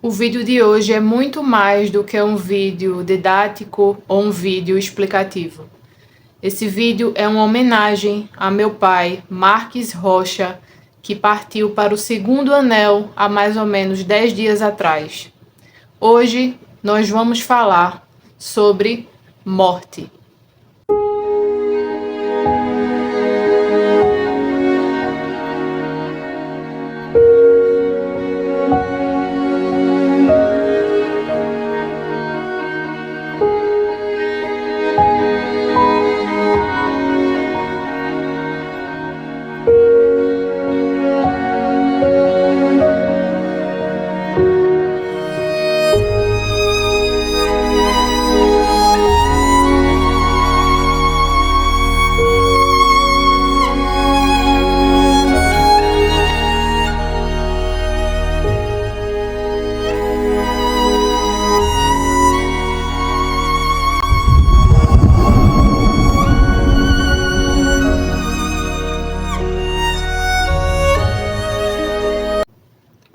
O vídeo de hoje é muito mais do que um vídeo didático ou um vídeo explicativo. Esse vídeo é uma homenagem a meu pai, Marques Rocha, que partiu para o segundo anel há mais ou menos 10 dias atrás. Hoje nós vamos falar sobre morte.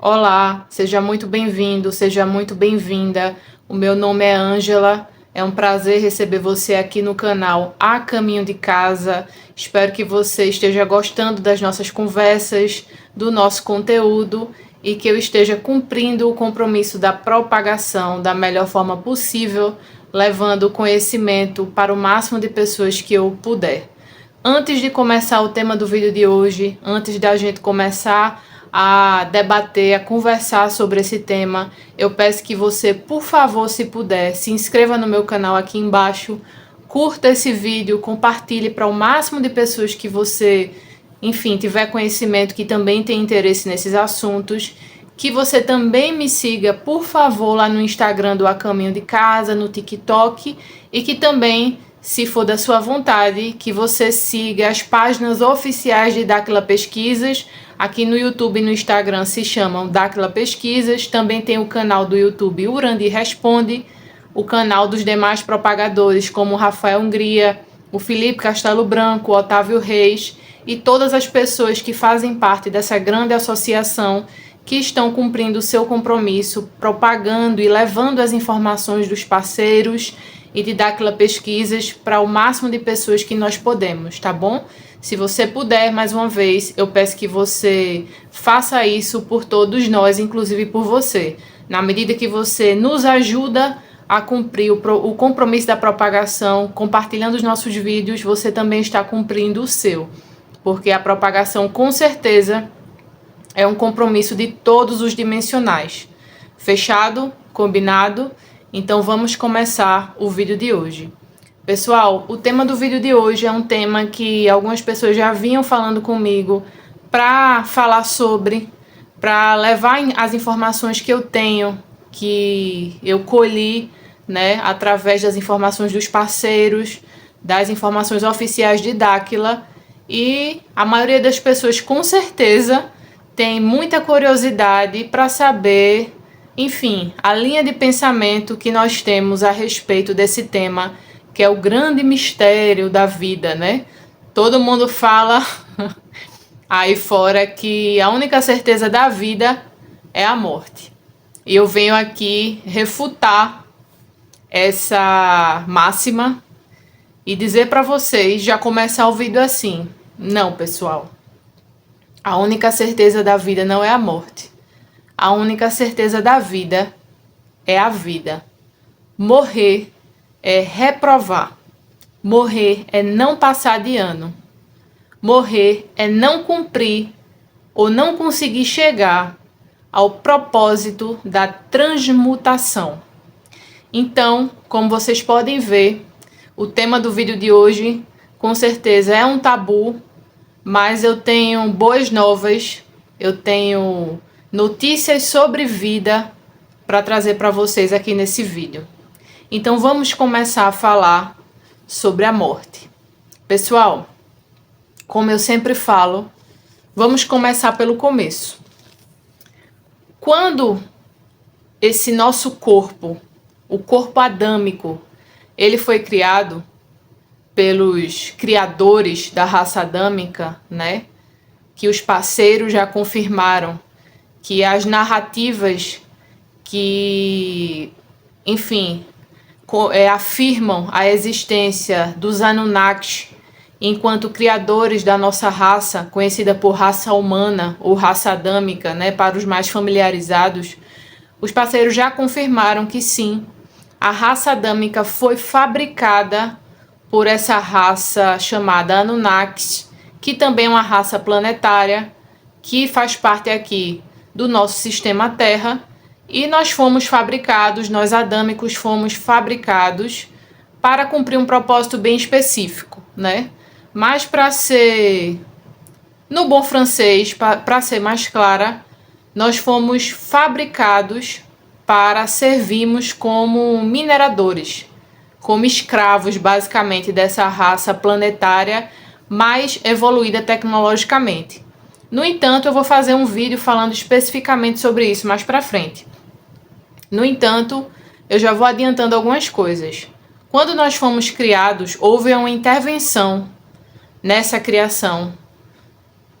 Olá, seja muito bem-vindo, seja muito bem-vinda. O meu nome é Ângela. É um prazer receber você aqui no canal A Caminho de Casa. Espero que você esteja gostando das nossas conversas, do nosso conteúdo e que eu esteja cumprindo o compromisso da propagação da melhor forma possível, levando o conhecimento para o máximo de pessoas que eu puder. Antes de começar o tema do vídeo de hoje, antes da gente começar a debater, a conversar sobre esse tema, eu peço que você, por favor, se puder, se inscreva no meu canal aqui embaixo, curta esse vídeo, compartilhe para o máximo de pessoas que você, enfim, tiver conhecimento, que também tem interesse nesses assuntos, que você também me siga, por favor, lá no Instagram do A Caminho de Casa, no TikTok, e que também, se for da sua vontade, que você siga as páginas oficiais de Dáquila Pesquisas. Aqui no YouTube e no Instagram se chamam Dáquila Pesquisas. Também tem o canal do YouTube Urandi Responde, o canal dos demais propagadores, como o Rafael Hungria, o Felipe Castelo Branco, o Otávio Reis e todas as pessoas que fazem parte dessa grande associação que estão cumprindo o seu compromisso, propagando e levando as informações dos parceiros e de Dáquila Pesquisas para o máximo de pessoas que nós podemos, tá bom? Se você puder, mais uma vez, eu peço que você faça isso por todos nós, inclusive por você. Na medida que você nos ajuda a cumprir o compromisso da propagação, compartilhando os nossos vídeos, você também está cumprindo o seu. Porque a propagação, com certeza, é um compromisso de todos os dimensionais. Fechado? Combinado? Então vamos começar o vídeo de hoje. Pessoal, o tema do vídeo de hoje é um tema que algumas pessoas já vinham falando comigo para falar sobre, para levar as informações que eu tenho, que eu colhi, né, através das informações dos parceiros, das informações oficiais de Dáquila, e a maioria das pessoas com certeza tem muita curiosidade para saber, enfim, a linha de pensamento que nós temos a respeito desse tema, que é o grande mistério da vida, né? Todo mundo fala aí fora que a única certeza da vida é a morte. E eu venho aqui refutar essa máxima e dizer para vocês, já começar o vídeo assim: não, pessoal. A única certeza da vida não é a morte. A única certeza da vida é a vida. Morrer é reprovar. Morrer é não passar de ano. Morrer é não cumprir ou não conseguir chegar ao propósito da transmutação. Então, como vocês podem ver, o tema do vídeo de hoje, com certeza, é um tabu, mas eu tenho boas novas, eu tenho notícias sobre vida para trazer para vocês aqui nesse vídeo. Então vamos começar a falar sobre a morte. Pessoal, como eu sempre falo, vamos começar pelo começo. Quando esse nosso corpo, o corpo adâmico, ele foi criado pelos criadores da raça adâmica, né? Que os parceiros já confirmaram que as narrativas que, enfim, afirmam a existência dos Anunnakis enquanto criadores da nossa raça, conhecida por raça humana ou raça adâmica, né, para os mais familiarizados, os parceiros já confirmaram que sim, a raça adâmica foi fabricada por essa raça chamada Anunnakis, que também é uma raça planetária, que faz parte aqui do nosso sistema Terra, e nós fomos fabricados, nós adâmicos fomos fabricados para cumprir um propósito bem específico, né? Mas para ser, no bom francês, para ser mais clara, nós fomos fabricados para servirmos como mineradores, como escravos, basicamente, dessa raça planetária mais evoluída tecnologicamente. No entanto, eu vou fazer um vídeo falando especificamente sobre isso mais para frente. No entanto, eu já vou adiantando algumas coisas. Quando nós fomos criados, houve uma intervenção nessa criação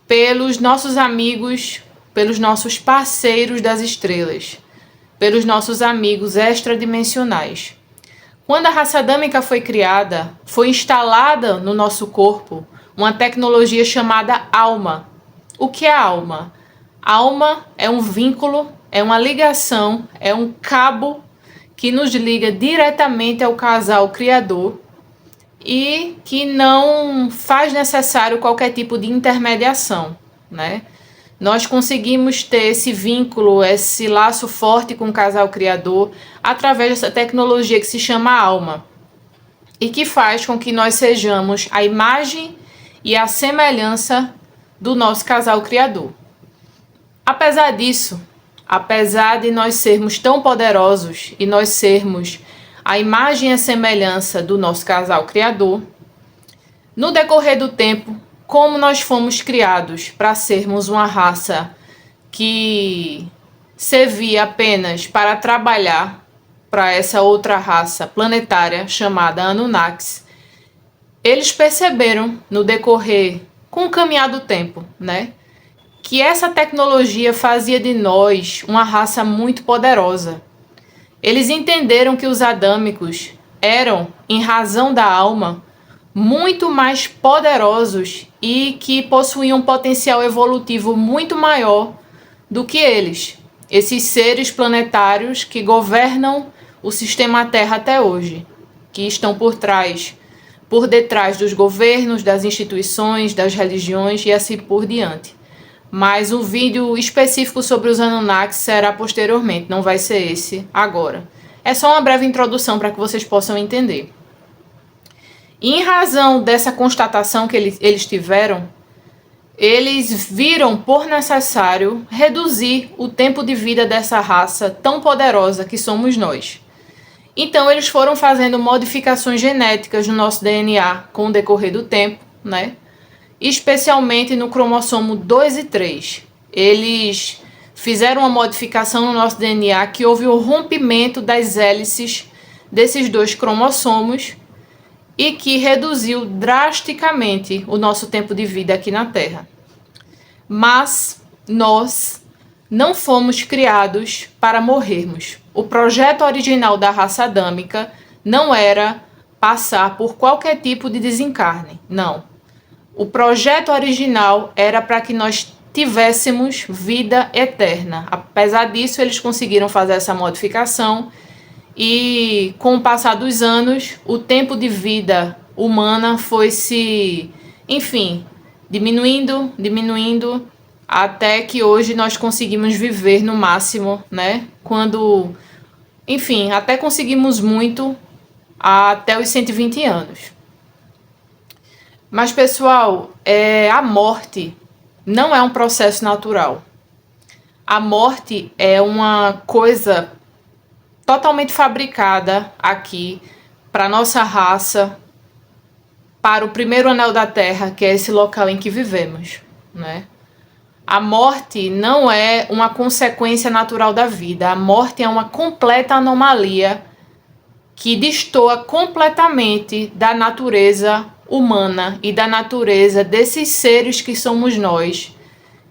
pelos nossos amigos, pelos nossos parceiros das estrelas, pelos nossos amigos extradimensionais. Quando a raça adâmica foi criada, foi instalada no nosso corpo uma tecnologia chamada alma. O que é alma? Alma é um vínculo, é uma ligação, é um cabo que nos liga diretamente ao casal criador e que não faz necessário qualquer tipo de intermediação, né? Nós conseguimos ter esse vínculo, esse laço forte com o casal criador através dessa tecnologia que se chama alma e que faz com que nós sejamos a imagem e a semelhança do nosso casal criador. Apesar disso, apesar de nós sermos tão poderosos e nós sermos a imagem e a semelhança do nosso casal criador, no decorrer do tempo, como nós fomos criados para sermos uma raça que servia apenas para trabalhar para essa outra raça planetária chamada Anunnakis, eles perceberam no decorrer, com o caminhar do tempo, né, que essa tecnologia fazia de nós uma raça muito poderosa. Eles entenderam que os adâmicos eram, em razão da alma, muito mais poderosos e que possuíam um potencial evolutivo muito maior do que eles, esses seres planetários que governam o sistema Terra até hoje, que estão por detrás dos governos, das instituições, das religiões e assim por diante. Mas um vídeo específico sobre os Anunnakis será posteriormente, não vai ser esse agora. É só uma breve introdução para que vocês possam entender. E em razão dessa constatação que eles tiveram, eles viram por necessário reduzir o tempo de vida dessa raça tão poderosa que somos nós. Então eles foram fazendo modificações genéticas no nosso DNA com o decorrer do tempo, né? Especialmente no cromossomo 2 e 3. Eles fizeram uma modificação no nosso DNA que houve o rompimento das hélices desses dois cromossomos e que reduziu drasticamente o nosso tempo de vida aqui na Terra. Mas nós não fomos criados para morrermos. O projeto original da raça adâmica não era passar por qualquer tipo de desencarne, não. O projeto original era para que nós tivéssemos vida eterna. Apesar disso, eles conseguiram fazer essa modificação e, com o passar dos anos, o tempo de vida humana foi diminuindo, até que hoje nós conseguimos viver no máximo, né? Até conseguimos muito até os 120 anos. Mas, pessoal, a morte não é um processo natural. A morte é uma coisa totalmente fabricada aqui para nossa raça, para o primeiro anel da Terra, que é esse local em que vivemos, né? A morte não é uma consequência natural da vida. A morte é uma completa anomalia que destoa completamente da natureza humana e da natureza desses seres que somos nós,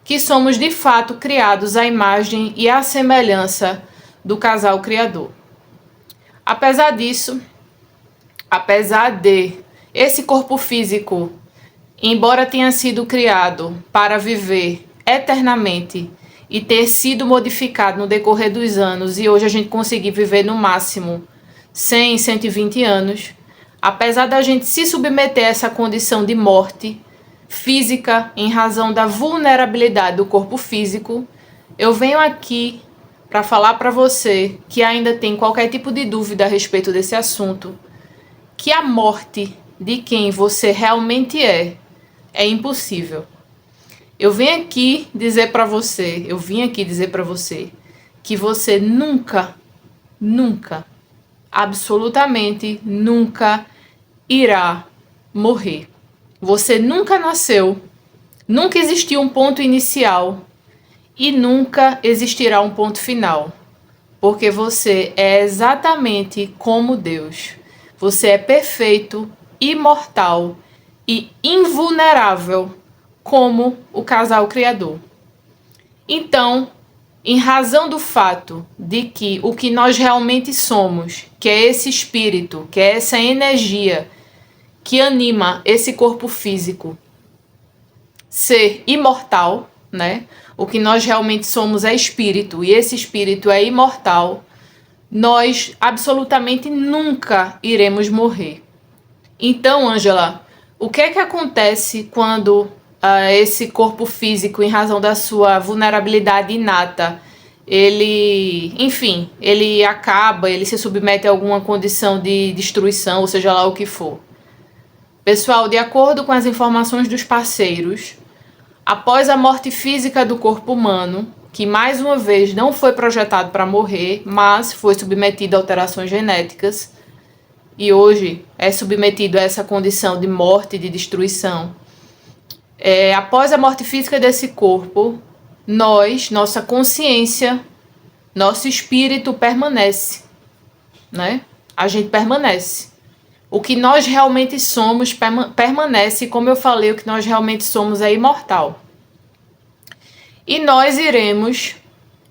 que somos de fato criados à imagem e à semelhança do casal criador. Apesar disso, apesar de esse corpo físico, embora tenha sido criado para viver eternamente e ter sido modificado no decorrer dos anos, e hoje a gente conseguir viver no máximo 100, 120 anos, apesar da gente se submeter a essa condição de morte física em razão da vulnerabilidade do corpo físico, eu venho aqui para falar para você que ainda tem qualquer tipo de dúvida a respeito desse assunto, que a morte de quem você realmente é impossível. Eu vim aqui dizer para você que você nunca, absolutamente nunca irá morrer. Você nunca nasceu, nunca existiu um ponto inicial e nunca existirá um ponto final, porque você é exatamente como Deus. Você é perfeito, imortal e invulnerável como o casal criador. Então, em razão do fato de que o que nós realmente somos, que é esse espírito, que é essa energia que anima esse corpo físico, ser imortal, né? O que nós realmente somos é espírito, e esse espírito é imortal, nós absolutamente nunca iremos morrer. Então, Ângela, o que é que acontece quando esse corpo físico, em razão da sua vulnerabilidade inata, ele acaba, ele se submete a alguma condição de destruição, ou seja lá o que for? Pessoal, de acordo com as informações dos parceiros, após a morte física do corpo humano, que mais uma vez não foi projetado para morrer, mas foi submetido a alterações genéticas, e hoje é submetido a essa condição de morte e de destruição. Após a morte física desse corpo, nossa consciência, nosso espírito permanece, né? A gente permanece. O que nós realmente somos permanece, como eu falei, o que nós realmente somos é imortal. E nós iremos,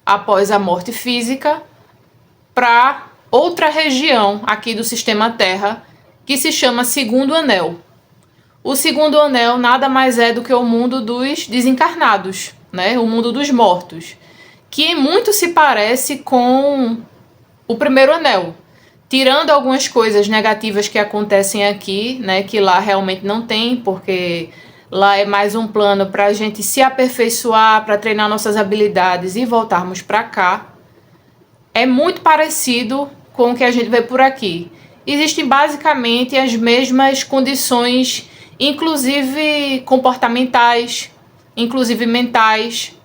após a morte física, para outra região aqui do sistema Terra, que se chama Segundo Anel. O Segundo Anel nada mais é do que o mundo dos desencarnados, né? O mundo dos mortos, que muito se parece com o Primeiro Anel, tirando algumas coisas negativas que acontecem aqui, né? Que lá realmente não tem, porque lá é mais um plano para a gente se aperfeiçoar, para treinar nossas habilidades e voltarmos para cá. É muito parecido com o que a gente vê por aqui. Existem basicamente as mesmas condições, inclusive comportamentais, inclusive mentais,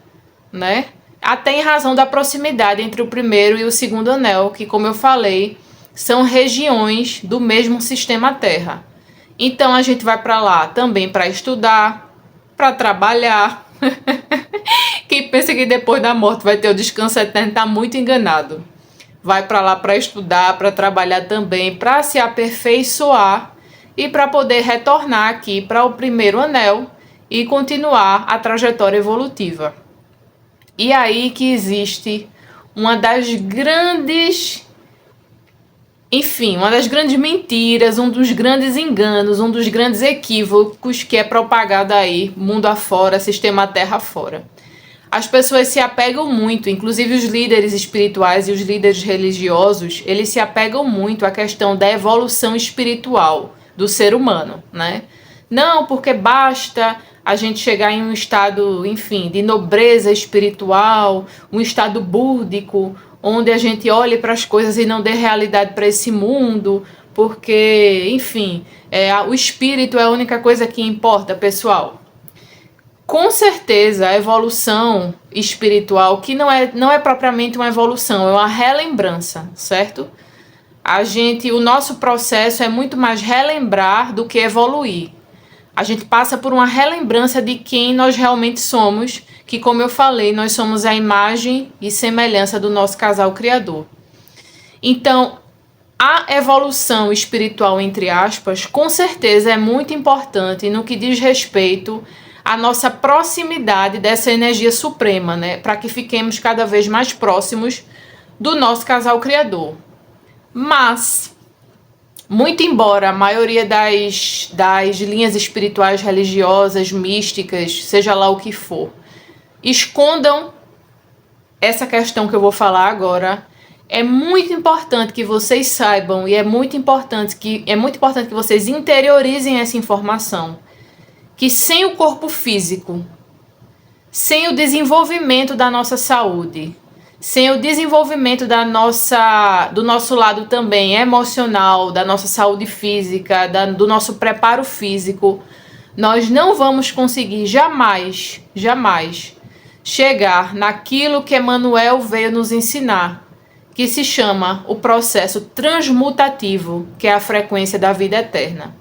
né? Até em razão da proximidade entre o primeiro e o segundo anel, que, como eu falei, são regiões do mesmo sistema Terra. Então a gente vai para lá também para estudar, para trabalhar. Quem pensa que depois da morte vai ter o descanso eterno está muito enganado. Vai para lá para estudar, para trabalhar também, para se aperfeiçoar e para poder retornar aqui para o primeiro anel e continuar a trajetória evolutiva. E aí que existe uma das grandes mentiras, um dos grandes enganos, um dos grandes equívocos que é propagado aí, mundo afora, sistema Terra afora. As pessoas se apegam muito, inclusive os líderes espirituais e os líderes religiosos, eles se apegam muito à questão da evolução espiritual do ser humano, né? Não, porque basta a gente chegar em um estado, de nobreza espiritual, um estado búdico, onde a gente olhe para as coisas e não dê realidade para esse mundo, porque, o espírito é a única coisa que importa, pessoal. Com certeza, a evolução espiritual, que não é propriamente uma evolução, é uma relembrança, certo? O nosso processo é muito mais relembrar do que evoluir. A gente passa por uma relembrança de quem nós realmente somos, que, como eu falei, nós somos a imagem e semelhança do nosso casal criador. Então, a evolução espiritual, entre aspas, com certeza é muito importante no que diz respeito à nossa proximidade dessa energia suprema, né? Para que fiquemos cada vez mais próximos do nosso casal criador. Mas, muito embora a maioria das linhas espirituais, religiosas, místicas, seja lá o que for, escondam essa questão que eu vou falar agora, é muito importante que vocês saibam e é muito importante que vocês interiorizem essa informação, que sem o corpo físico, sem o desenvolvimento da nossa saúde, sem o desenvolvimento do nosso lado também emocional, da nossa saúde física, do nosso preparo físico, nós não vamos conseguir jamais chegar naquilo que Emmanuel veio nos ensinar, que se chama o processo transmutativo, que é a frequência da vida eterna.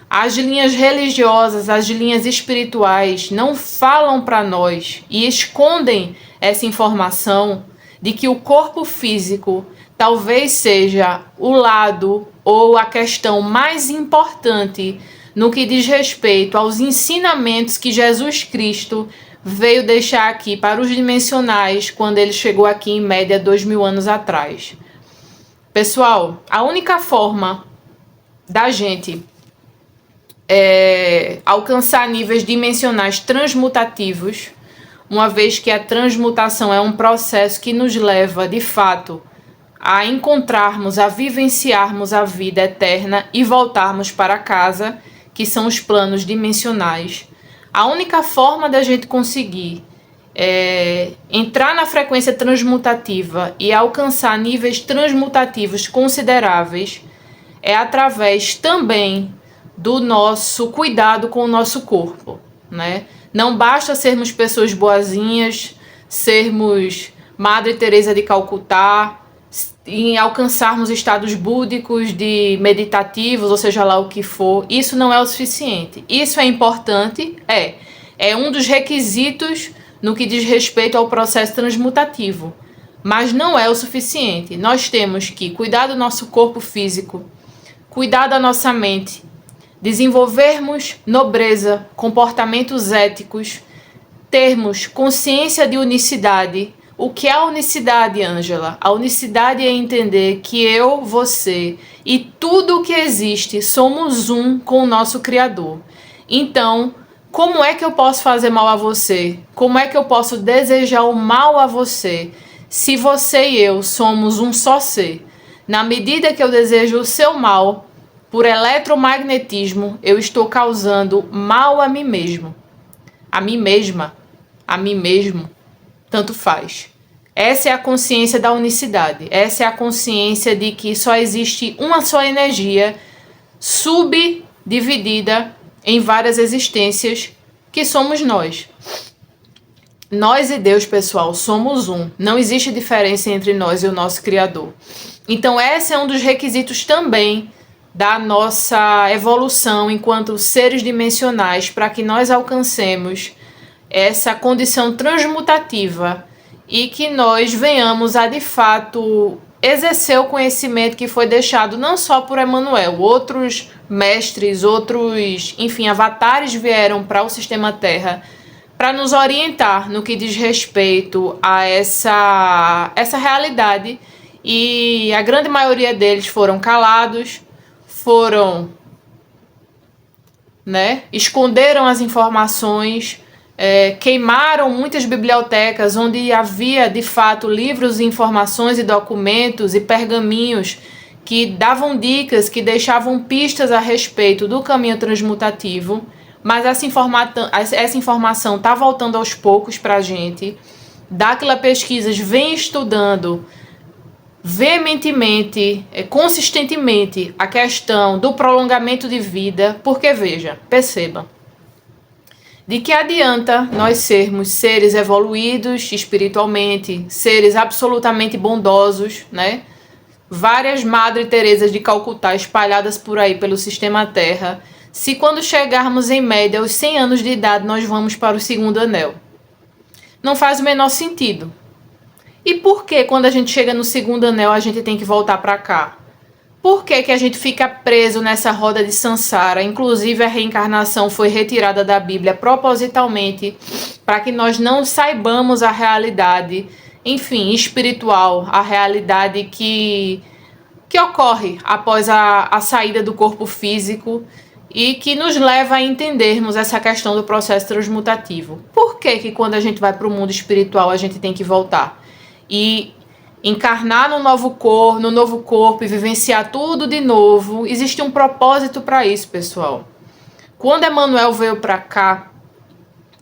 As linhas religiosas, as linhas espirituais não falam para nós e escondem essa informação de que o corpo físico talvez seja o lado ou a questão mais importante no que diz respeito aos ensinamentos que Jesus Cristo veio deixar aqui para os dimensionais quando ele chegou aqui em média 2000 anos atrás. Pessoal, a única forma da gente alcançar níveis dimensionais transmutativos, uma vez que a transmutação é um processo que nos leva, de fato, a encontrarmos, a vivenciarmos a vida eterna e voltarmos para casa, que são os planos dimensionais. A única forma da gente conseguir entrar na frequência transmutativa e alcançar níveis transmutativos consideráveis é através também do nosso cuidado com o nosso corpo, né? Não basta sermos pessoas boazinhas, sermos Madre Teresa de Calcutá, em alcançarmos estados búdicos de meditativos, ou seja lá o que for. Isso não é o suficiente. Isso é importante, é um dos requisitos no que diz respeito ao processo transmutativo, mas não é o suficiente. Nós temos que cuidar do nosso corpo físico, cuidar da nossa mente, desenvolvermos nobreza, comportamentos éticos, termos consciência de unicidade. O que é a unicidade, Ângela? A unicidade é entender que eu, você e tudo o que existe somos um com o nosso Criador. Então, como é que eu posso fazer mal a você? Como é que eu posso desejar o mal a você se você e eu somos um só ser? Na medida que eu desejo o seu mal, por eletromagnetismo, eu estou causando mal a mim mesmo, a mim mesma, a mim mesmo, tanto faz. Essa é a consciência da unicidade, essa é a consciência de que só existe uma só energia subdividida em várias existências, que somos nós. Nós e Deus, pessoal, somos um. Não existe diferença entre nós e o nosso Criador. Então, esse é um dos requisitos também da nossa evolução enquanto seres dimensionais, para que nós alcancemos essa condição transmutativa e que nós venhamos a, de fato, exercer o conhecimento que foi deixado não só por Emmanuel, outros mestres, enfim, avatares vieram para o sistema Terra para nos orientar no que diz respeito a essa realidade, e a grande maioria deles foram calados, esconderam as informações, queimaram muitas bibliotecas onde havia de fato livros, informações e documentos e pergaminhos que davam dicas, que deixavam pistas a respeito do caminho transmutativo, mas essa informação está voltando aos poucos para a gente. Dáquila Pesquisas vem estudando veementemente, consistentemente, a questão do prolongamento de vida, porque, veja, perceba, de que adianta nós sermos seres evoluídos espiritualmente, seres absolutamente bondosos, né? Várias Madre Teresas de Calcutá espalhadas por aí pelo sistema Terra, se quando chegarmos em média aos 100 anos de idade nós vamos para o segundo anel? Não faz o menor sentido. E por que quando a gente chega no segundo anel a gente tem que voltar para cá? Por que a gente fica preso nessa roda de Sansara? Inclusive a reencarnação foi retirada da Bíblia propositalmente para que nós não saibamos a realidade enfim, espiritual, a realidade que ocorre após a saída do corpo físico e que nos leva a entendermos essa questão do processo transmutativo. Por que que quando a gente vai para o mundo espiritual a gente tem que voltar e encarnar no novo corpo e vivenciar tudo de novo? Existe um propósito para isso, pessoal. Quando Emmanuel veio para cá,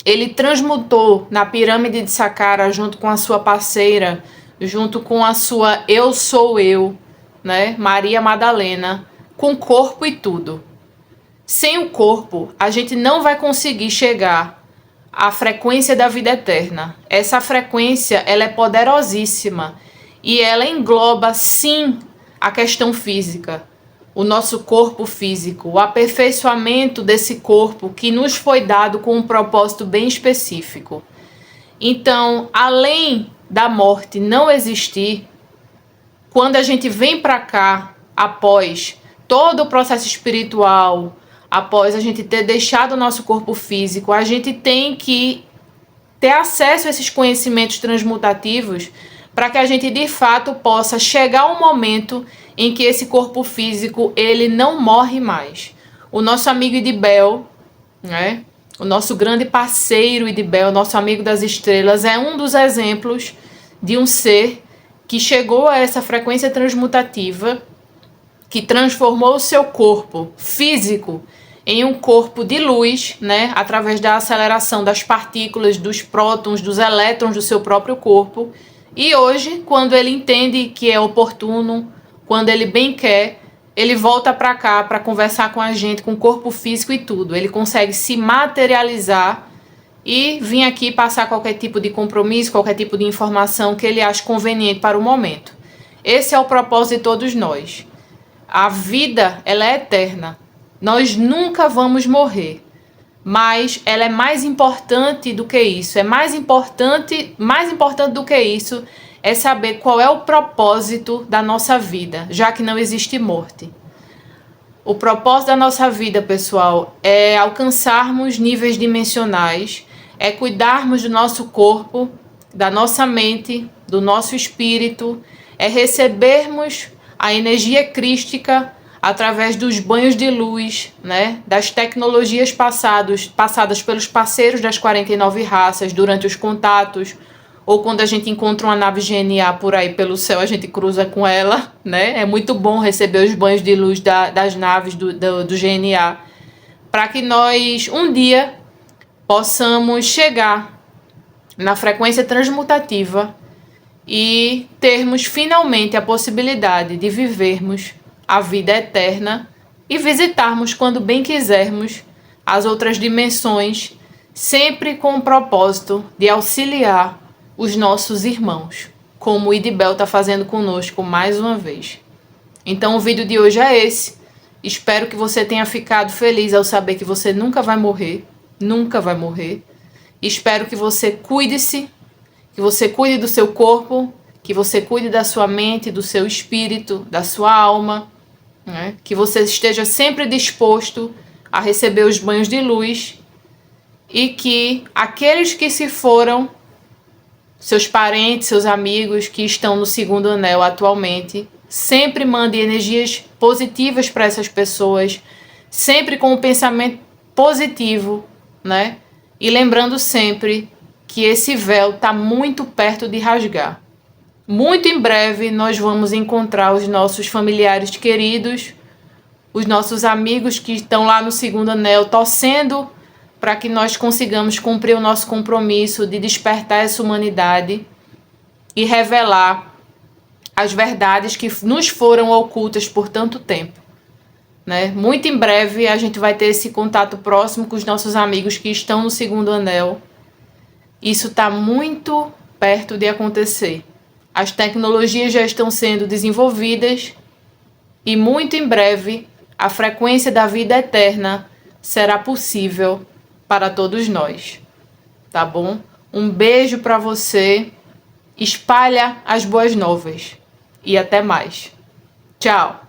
ele transmutou na pirâmide de Saqqara junto com a sua parceira, junto com a sua eu sou eu, né, Maria Madalena, com corpo e tudo. Sem o corpo, a gente não vai conseguir chegar à frequência da vida eterna. Essa frequência, ela é poderosíssima e ela engloba, sim, a questão física, o nosso corpo físico, o aperfeiçoamento desse corpo que nos foi dado com um propósito bem específico. Então, além da morte não existir, quando a gente vem para cá, após todo o processo espiritual, após a gente ter deixado o nosso corpo físico, a gente tem que ter acesso a esses conhecimentos transmutativos para que a gente, de fato, possa chegar ao momento em que esse corpo físico, ele não morre mais. O nosso amigo Idibel, né? O nosso grande parceiro Idibel, nosso amigo das estrelas, é um dos exemplos de um ser que chegou a essa frequência transmutativa, que transformou o seu corpo físico em um corpo de luz, né, através da aceleração das partículas, dos prótons, dos elétrons do seu próprio corpo. E hoje, quando ele entende que é oportuno, quando ele bem quer, ele volta para cá para conversar com a gente, com o corpo físico e tudo. Ele consegue se materializar e vir aqui passar qualquer tipo de compromisso, qualquer tipo de informação que ele ache conveniente para o momento. Esse é o propósito de todos nós. A vida, ela é eterna. Nós nunca vamos morrer. Mas ela é mais importante do que isso. Mais importante do que isso é saber qual é o propósito da nossa vida, já que não existe morte. O propósito da nossa vida, pessoal, é alcançarmos níveis dimensionais, é cuidarmos do nosso corpo, da nossa mente, do nosso espírito, é recebermos a energia crística através dos banhos de luz, né, das tecnologias passadas pelos parceiros das 49 raças durante os contatos, ou quando a gente encontra uma nave GNA por aí pelo céu, a gente cruza com ela, né? É muito bom receber os banhos de luz das naves do GNA, para que nós um dia possamos chegar na frequência transmutativa e termos finalmente a possibilidade de vivermos a vida eterna e visitarmos quando bem quisermos as outras dimensões, sempre com o propósito de auxiliar os nossos irmãos, como o Idibel está fazendo conosco mais uma vez. Então o vídeo de hoje é esse. Espero que você tenha ficado feliz ao saber que você nunca vai morrer. Nunca vai morrer. Espero que você cuide-se, que você cuide do seu corpo, que você cuide da sua mente, do seu espírito, da sua alma, né? Que você esteja sempre disposto a receber os banhos de luz e que aqueles que se foram, seus parentes, seus amigos que estão no segundo anel atualmente, sempre mande energias positivas para essas pessoas, sempre com um pensamento positivo, né? E lembrando sempre que esse véu está muito perto de rasgar. Muito em breve nós vamos encontrar os nossos familiares queridos, os nossos amigos que estão lá no segundo anel, torcendo para que nós consigamos cumprir o nosso compromisso de despertar essa humanidade e revelar as verdades que nos foram ocultas por tanto tempo, né? Muito em breve a gente vai ter esse contato próximo com os nossos amigos que estão no segundo anel. Isso está muito perto de acontecer. As tecnologias já estão sendo desenvolvidas e muito em breve a frequência da vida eterna será possível para todos nós, tá bom? Um beijo para você, espalha as boas novas e até mais. Tchau!